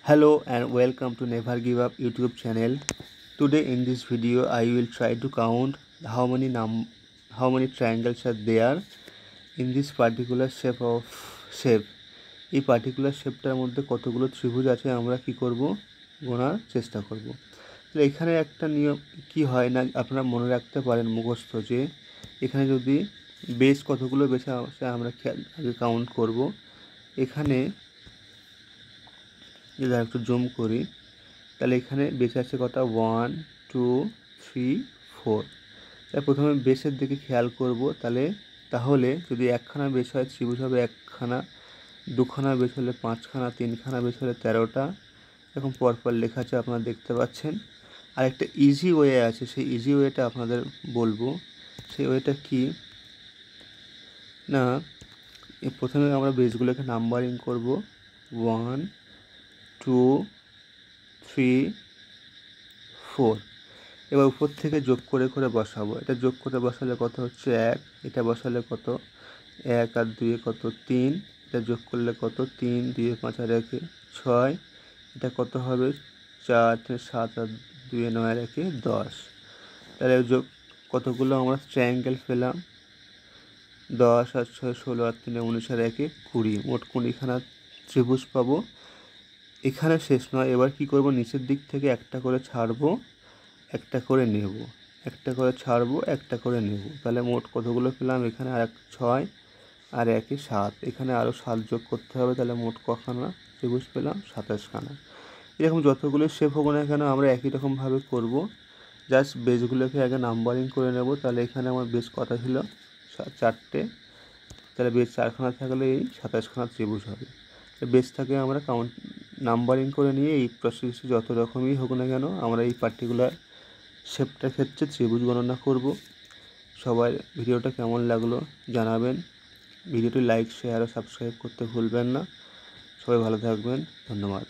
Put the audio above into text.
Hello and welcome to Never Give Up YouTube channel. Today in this video I will try to count how many triangles are there in this particular shape. এই particular শেপটার মধ্যে কতগুলো ত্রিভুজ আছে আমরা কি করব গোনার চেষ্টা করব। তো এখানে একটা নিয়ম কি হয় না আপনারা মনে রাখতে পারেন মুখস্থ যে এখানে যদি বেস কতগুলো বেশি আছে আমরা আগে কাউন্ট করব। এখানে যদি একটু জুম করি তাহলে এখানে বেশি আছে কটা 1 2 3 4। তাই প্রথমে বেসের দিকে খেয়াল করব। তাহলে যদি একখানা বেস হয় ত্রিভুজ হবে একখানা, দুখানা বেস হলে পাঁচখানা, তিনখানা বেস হলে 13টা। এরকম পরপর লেখা আছে আপনারা দেখতে পাচ্ছেন। আর একটা ইজি ওয়ে আছে, সেই ইজি ওয়েটা আপনাদের বলবো। সেই ওয়েটা কি না, প্রথমে আমরা বেসগুলোকে নাম্বারিং করব 1 2 3 4। এবার উপর থেকে যোগ করে করে বসাবো। এটা যোগ করে বসালে কত হচ্ছে 1, এটা বসালে কত 1 আর 2 কত 3, এটা যোগ করলে কত 3 2 5 আর 1 6, এটা কত হবে 4 7 আর 2 9 আর 1 10। তাহলে যোগ কতগুলো আমরা ট্রায়াঙ্গেল পেলাম 10 আর 6 16 আর 3 19 আর 1 20, মোট 20খানা ত্রিভুজ পাবো। এখানে শেষ নয়, এবার কি করব নিচের দিক থেকে একটা করে ছাড়বো, একটা করে নেব, একটা করে ছাড়বো, একটা করে নেব। তাহলে মোট কতগুলো পেলাম এখানে আর 6 আর 1 7, এখানে আরও 7 যোগ করতে হবে। তাহলে মোট কখানা ত্রিভুজ পেলাম 27খানা। এরকম যতগুলো শেপ হোক না কেন আমরা একই রকমভাবে করব। জাস্ট বেসগুলোকে আগে নাম্বারিং করে নেব। তাহলে এখানে আমার বেস কটা ছিল 4টে, তাহলে বেস 4খানা থাকলে এই 27খানা ত্রিভুজ হবে। বেসটাকে আমরা নাম্বারিং করে নিয়ে এই প্রসেসে যত রকমই হোক না কেন আমরা এই পার্টিকুলার শেপটার ক্ষেত্রে ত্রিভুজ গণনা করব। সবাই ভিডিওটা কেমন লাগলো জানাবেন। ভিডিওটি লাইক শেয়ার ও সাবস্ক্রাইব করতে ভুলবেন না। সবাই ভালো থাকবেন, ধন্যবাদ।